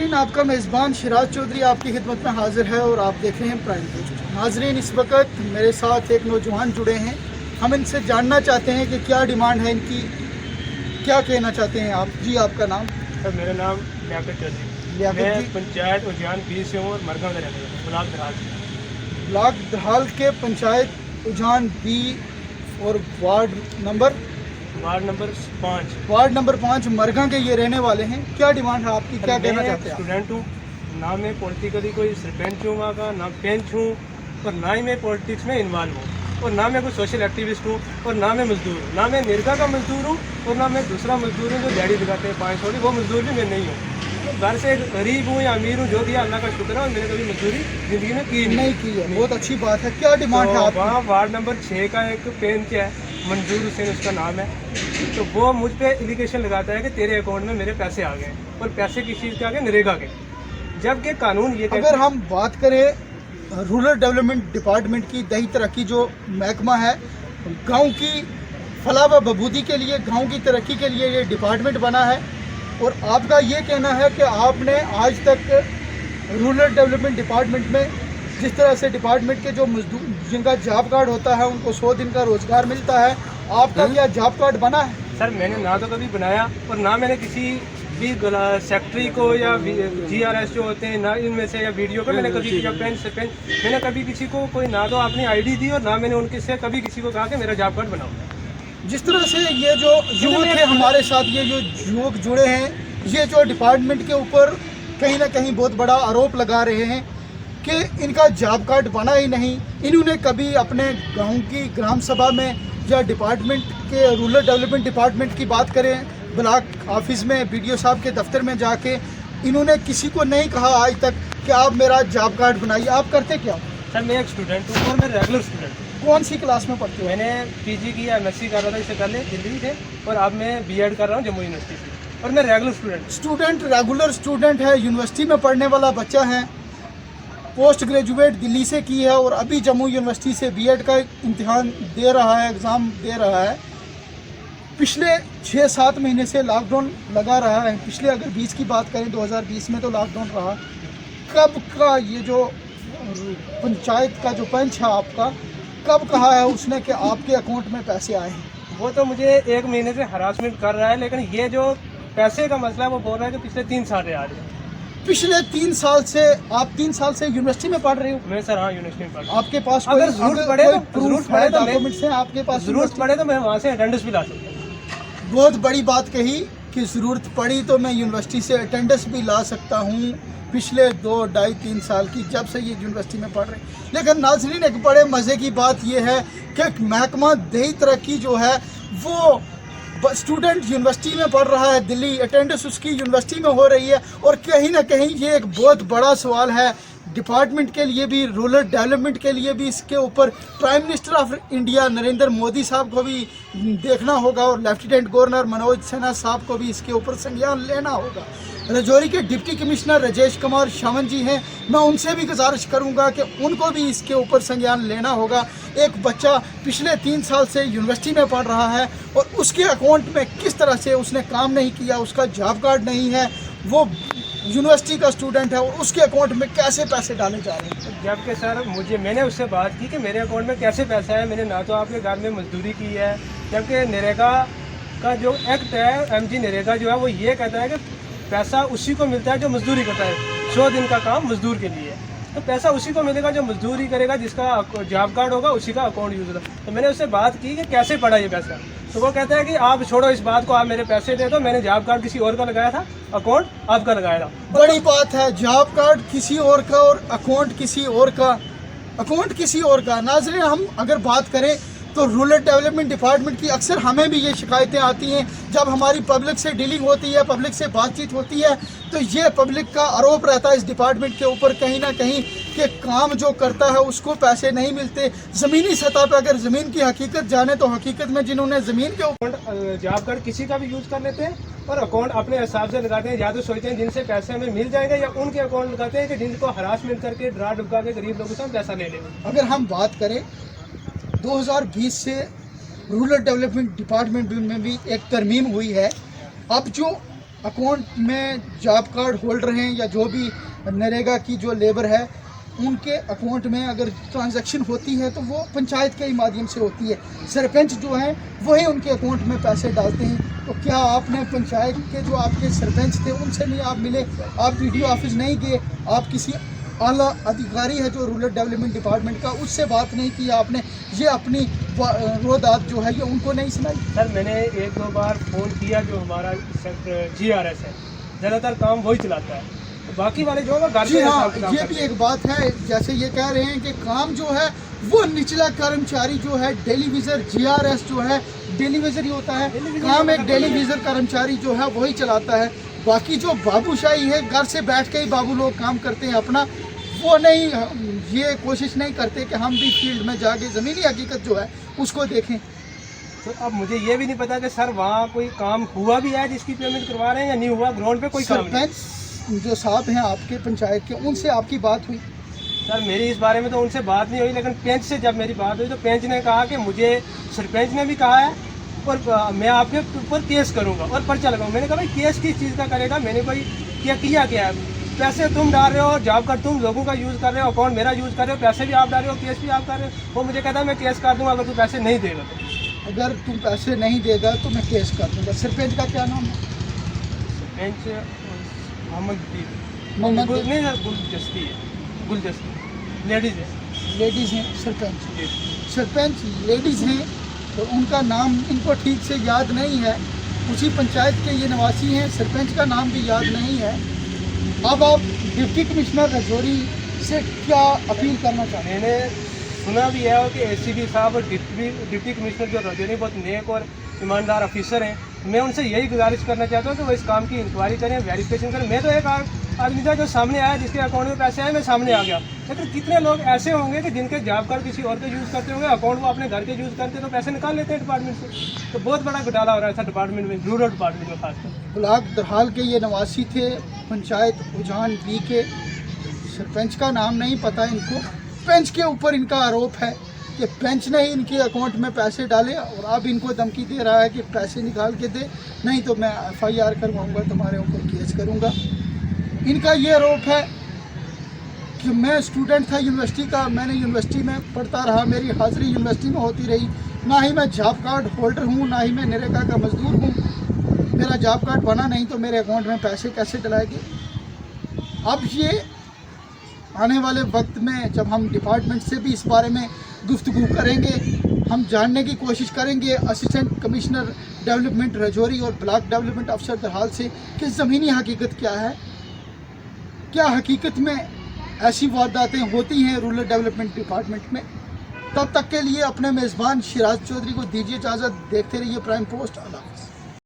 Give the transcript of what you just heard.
नाजरीन, आपका मेज़बान शिराज चौधरी आपकी खिदमत में हाजिर है और आप देख रहे हैं प्राइम न्यूज़। नाजरीन, इस वक्त मेरे साथ एक नौजवान जुड़े हैं। हम इनसे जानना चाहते हैं कि क्या डिमांड है इनकी, क्या कहना चाहते हैं आप। जी, आपका नाम? सर, मेरा नाम लियाकत चौधरी। मैं पंचायत उजान 20 से हूँ और मरगांव का रहने वाला हूँ, ब्लॉक दरहाल से। ब्लॉक दरहाल के पंचायत उजान बी और वार्ड नंबर 5 मरगांव के ये रहने वाले हैं। क्या डिमांड है आपकी, क्या कहना चाहते हैं? स्टूडेंट हूँ, ना मैं पॉलिटिकली कोई सरपंच हूँ वहाँ का, ना पेंच हूँ और ना ही मैं पॉलिटिक्स में इन्वॉल्व हूँ, और ना मैं कोई सोशल एक्टिविस्ट हूँ, और ना मैं मजदूर हूँ, ना मैं निर्गा का मजदूर हूँ, और ना मैं दूसरा मजदूर हूँ जो दिहाड़ी लगाते हैं 500, वो मजदूर भी मैं नहीं हूँ। तो घर से गरीब हूँ या अमीर हूँ, जो दिया अल्लाह का शुक्र है, और मैंने कभी मजदूरी ज़िंदगी में की नहीं की है। बहुत अच्छी बात है। क्या डिमांड है आपकी? वहाँ वार्ड नंबर 6 का एक पेंच है, मंजूर हुसैन उसका नाम है, तो वो मुझ पे एलिगेशन लगाता है कि तेरे अकाउंट में मेरे पैसे आ गए, और पैसे किस चीज़ के आ गए? नरेगा के। जबकि कानून ये अगर हम बात करें रूरल डेवलपमेंट डिपार्टमेंट की, दही तरक्की जो महकमा है, गांव की फलाह व बहबूदी के लिए, गांव की तरक्की के लिए ये डिपार्टमेंट बना है, और आपका ये कहना है कि आपने आज तक रूरल डेवलपमेंट डिपार्टमेंट में जिस तरह से डिपार्टमेंट के जो मजदूर जिनका जॉब कार्ड होता है उनको 100 दिन का रोजगार मिलता है, आपका क्या जॉब कार्ड बना है? सर, मैंने ना तो कभी बनाया, और ना मैंने किसी भी सेक्रेटरी को या GRS जो होते हैं, ना इनमें से या वीडियो को मैंने कभी किया, मैंने कभी किसी को कोई ना तो अपनी ID दी, और ना मैंने उनके से कभी किसी को कहा कि मेरा जॉब कार्ड बनाओ। जिस तरह से ये जो युवक है हमारे साथ, ये जो युवक जुड़े हैं, ये जो डिपार्टमेंट के ऊपर कहीं ना कहीं बहुत बड़ा आरोप लगा रहे हैं कि इनका जॉब कार्ड बना ही नहीं। इन्होंने कभी अपने गांव की ग्राम सभा में या डिपार्टमेंट के रूरल डेवलपमेंट डिपार्टमेंट की बात करें, ब्लॉक ऑफिस में BDO साहब के दफ्तर में जाके इन्होंने किसी को नहीं कहा आज तक कि आप मेरा जॉब कार्ड बनाइए। आप करते क्या? सर, मैं एक स्टूडेंट हूँ, और मैं रेगुलर स्टूडेंट हूँ। कौन सी क्लास में पढ़ते हो? मैंने PG की MSc कर रहा था इससे पहले दिल्ली से, और अब मैं B.Ed कर रहा हूँ जम्मू यूनिवर्सिटी से, और मैं रेगुलर स्टूडेंट है, यूनिवर्सिटी में पढ़ने वाला बच्चा है, पोस्ट ग्रेजुएट दिल्ली से की है, और अभी जम्मू यूनिवर्सिटी से B.Ed का इम्तिहान दे रहा है, एग्ज़ाम दे रहा है। पिछले 6-7 महीने से लॉकडाउन लगा रहा है। पिछले अगर 20 की बात करें, 2020 में तो लॉकडाउन रहा। कब का ये जो पंचायत का जो पंच है आपका, कब कहा है उसने कि आपके अकाउंट में पैसे आए हैं? वो तो मुझे 1 महीने से हरासमेंट कर रहा है, लेकिन ये जो पैसे का मसला है वो बोल रहा है कि पिछले 3 साल आ रहे हैं। पिछले 3 साल से आप 3 साल से यूनिवर्सिटी में पढ़ रहे हो? मैं सर, हाँ, यूनिवर्सिटी में पढ़ रहा हूँ। आपके पास अगर जरूरत पड़े तो डॉक्यूमेंट्स हैं आपके पास? जरूरत पड़े तो मैं वहाँ से अटेंडेंस भी ला सकता हूँ। बहुत बड़ी बात कही कि ज़रूरत पड़ी तो मैं यूनिवर्सिटी से अटेंडेंस भी ला सकता हूँ, पिछले 2, 2.5-3 साल की, जब से ये यूनिवर्सिटी में पढ़ रहे हैं। लेकिन नाज़रीन, एक बड़े मज़े की बात यह है कि महकमा दही तरक्की जो है वो स्टूडेंट यूनिवर्सिटी में पढ़ रहा है दिल्ली, अटेंडेंस उसकी यूनिवर्सिटी में हो रही है, और कहीं ना कहीं ये एक बहुत बड़ा सवाल है डिपार्टमेंट के लिए भी, रूरल डेवलपमेंट के लिए भी। इसके ऊपर prime minister of India Narendra Modi साहब को भी देखना होगा, और लेफ्टिनेंट गवर्नर मनोज सिन्हा साहब को भी इसके ऊपर संज्ञान लेना होगा। राजौरी के डिप्टी कमिश्नर राजेश कुमार शामन जी हैं, मैं उनसे भी गुजारिश करूंगा कि उनको भी इसके ऊपर संज्ञान लेना होगा। एक बच्चा पिछले 3 साल से यूनिवर्सिटी में पढ़ रहा है, और उसके अकाउंट में किस तरह से उसने काम नहीं किया, उसका जॉब कार्ड नहीं है, वो यूनिवर्सिटी का स्टूडेंट है, और उसके अकाउंट में कैसे पैसे डाले जा रहे हैं? जबकि सर, मैंने उससे बात की कि मेरे अकाउंट में कैसे पैसा है, मैंने ना तो आपके घर में मजदूरी की है, जबकि नरेगा का जो एक्ट है, MG नरेगा जो है, वो ये कहता है कि पैसा उसी को मिलता है जो मजदूरी करता है। 100 दिन का काम मजदूर के लिए, तो पैसा उसी को मिलेगा जो मजदूरी करेगा, जिसका जॉब कार्ड होगा उसी का अकाउंट यूज होगा। तो मैंने उससे बात की कि कैसे पड़ा ये पैसा, तो वो कहता है कि आप छोड़ो इस बात को, आप मेरे पैसे दे दो, मैंने जॉब कार्ड किसी और का लगाया था, अकाउंट आपका लगाया था। बड़ी बात है, जॉब कार्ड किसी और का और अकाउंट किसी और का। नाज़रीन, हम अगर बात करें तो रूरल डेवलपमेंट डिपार्टमेंट की अक्सर हमें भी ये शिकायतें आती हैं, जब हमारी पब्लिक से डीलिंग होती है, पब्लिक से बातचीत होती है, तो ये पब्लिक का आरोप रहता है इस डिपार्टमेंट के ऊपर कहीं ना कहीं कि काम जो करता है उसको पैसे नहीं मिलते। ज़मीनी सतह पर अगर ज़मीन की हकीकत जाने तो हकीकत में जिन्होंने ज़मीन के ऊपर जॉब कार्ड किसी का भी यूज़ कर लेते हैं, और अकाउंट अपने हिसाब से लगाते हैं, या तो सोचते हैं जिनसे पैसे हमें मिल जाएंगे, या उनके अकाउंट लगाते हैं कि जिनको हरासमेंट करके डरा डुबका के गरीब लोगों से हम पैसा ले लेंगे। अगर हम बात करें 2020 से रूरल डेवलपमेंट डिपार्टमेंट में भी एक तरमीम हुई है। अब जो अकाउंट में जॉब कार्ड होल्डर हैं या जो भी नरेगा की जो लेबर है, उनके अकाउंट में अगर ट्रांजैक्शन होती है तो वो पंचायत के ही माध्यम से होती है। सरपंच जो हैं वही उनके अकाउंट में पैसे डालते हैं। तो क्या आपने पंचायत के जो आपके सरपंच थे उनसे नहीं आप मिले, आप वीडियो ऑफिस नहीं गए, आप किसी आला अधिकारी है जो रूरल डेवलपमेंट डिपार्टमेंट का, उससे बात नहीं की आपने, ये अपनी रोदात जो है ये उनको नहीं सुनाई? सर मैंने 1-2 बार फ़ोन किया, जो हमारा GRS है ज़्यादातर काम वही चलाता है, तो बाकी वाले जो है घर जी पे हाँ, काम ये करते भी हैं। एक बात है। जैसे ये कह रहे हैं कि काम जो है वो निचला कर्मचारी जो है डेलीविजर GRS जो है डेलीविजर ही होता है, काम एक डेलीविजर कर्मचारी जो है वही चलाता है। बाकी जो बाबूशाही है, घर से बैठ के ही बाबू लोग काम करते हैं अपना, वो नहीं, ये कोशिश नहीं करते कि हम भी फील्ड में जाके ज़मीनी हकीकत जो है उसको देखें। तो अब मुझे ये भी नहीं पता कि सर वहाँ कोई काम हुआ भी है जिसकी पेमेंट करवा रहे हैं या नहीं हुआ, ग्राउंड पे कोई काम नहीं। सरपंच जो साहब हैं आपके पंचायत के, उनसे आपकी बात हुई? सर मेरी इस बारे में तो उनसे बात नहीं हुई, लेकिन पेंच से जब मेरी बात हुई तो पेंच ने कहा कि मुझे सरपंच ने भी कहा है और मैं आपके ऊपर केस करूंगा और पर्चा लगाऊंगा। मैंने कहा भाई केस किस चीज़ का करेगा, मैंने कोई किया क्या है? पैसे तुम डाल रहे हो, जॉब कार्ड तुम लोगों का यूज़ कर रहे हो, अकाउंट मेरा यूज़ कर रहे हो, पैसे भी आप डाल रहे हो, केस भी आप कर रहे हो। वो मुझे कहता है मैं केस कर दूंगा अगर तू पैसे नहीं देगा तो। अगर तुम पैसे नहीं देगा तो मैं केस कर दूंगा। सरपंच का क्या नाम है? सरपंच मोहम्मद गुलजस्ती है, गुलजस्ती लेडीज़ है। लेडीज़ हैं सरपंच? जी। सरपंच लेडीज़ हैं तो उनका नाम इनको ठीक से याद नहीं है। उसी पंचायत के ये निवासी हैं, सरपंच का नाम भी याद नहीं है। अब आप डिप्टी कमिश्नर रजौरी से क्या अपील करना चाहते हैं? मैंने सुना भी है कि ACD साहब और डिप्टी कमिश्नर जो रजौरी बहुत नेक और ईमानदार ऑफिसर हैं, मैं उनसे यही गुजारिश करना चाहता हूँ कि वो इस काम की इंक्वायरी करें, वेरिफिकेशन करें। मैं तो एक आदमी था जो सामने आया, जिसके अकाउंट में पैसे आए, मैं सामने आ गया, लेकिन कितने लोग ऐसे होंगे कि जिनके जॉब कार्ड किसी और के यूज़ करते होंगे, अकाउंट वो अपने घर के यूज़ करते तो पैसे निकाल लेते हैं डिपार्टमेंट से। तो बहुत बड़ा घोटाला हो रहा था डिपार्टमेंट में, रूरल डिपार्टमेंट में खासकर। ब्लॉक दरहाल के ये निवासी थे, पंचायत उजान बी के। सरपंच का नाम नहीं पता इनको। पेंच के ऊपर इनका आरोप है कि पेंच ने ही इनके अकाउंट में पैसे डाले और अब इनको धमकी दे रहा है कि पैसे निकाल के दे, नहीं तो मैं FIR करवाऊंगा, तुम्हारे ऊपर केस करूंगा। इनका ये आरोप है कि मैं स्टूडेंट था यूनिवर्सिटी का, मैंने यूनिवर्सिटी में पढ़ता रहा, मेरी हाज़िरी यूनिवर्सिटी में होती रही, ना ही मैं जॉब कार्ड होल्डर हूँ, ना ही मैं नरेगा का मजदूर हूँ। मेरा जॉब कार्ड बना नहीं तो मेरे अकाउंट में पैसे कैसे डलाएंगे? अब ये आने वाले वक्त में जब हम डिपार्टमेंट से भी इस बारे में गुफ्तगू करेंगे, हम जानने की कोशिश करेंगे असिस्टेंट कमिश्नर डेवलपमेंट रजौरी और ब्लॉक डेवलपमेंट अफसर दरहाल से कि ज़मीनी हकीकत क्या है, क्या हकीकत में ऐसी वारदातें होती हैं रूरल डेवलपमेंट डिपार्टमेंट में। तब तक के लिए अपने मेज़बान शिराज चौधरी को दीजिए इजाज़त। देखते रहिए प्राइम पोस्ट। अल्लाह हाफ़िज़।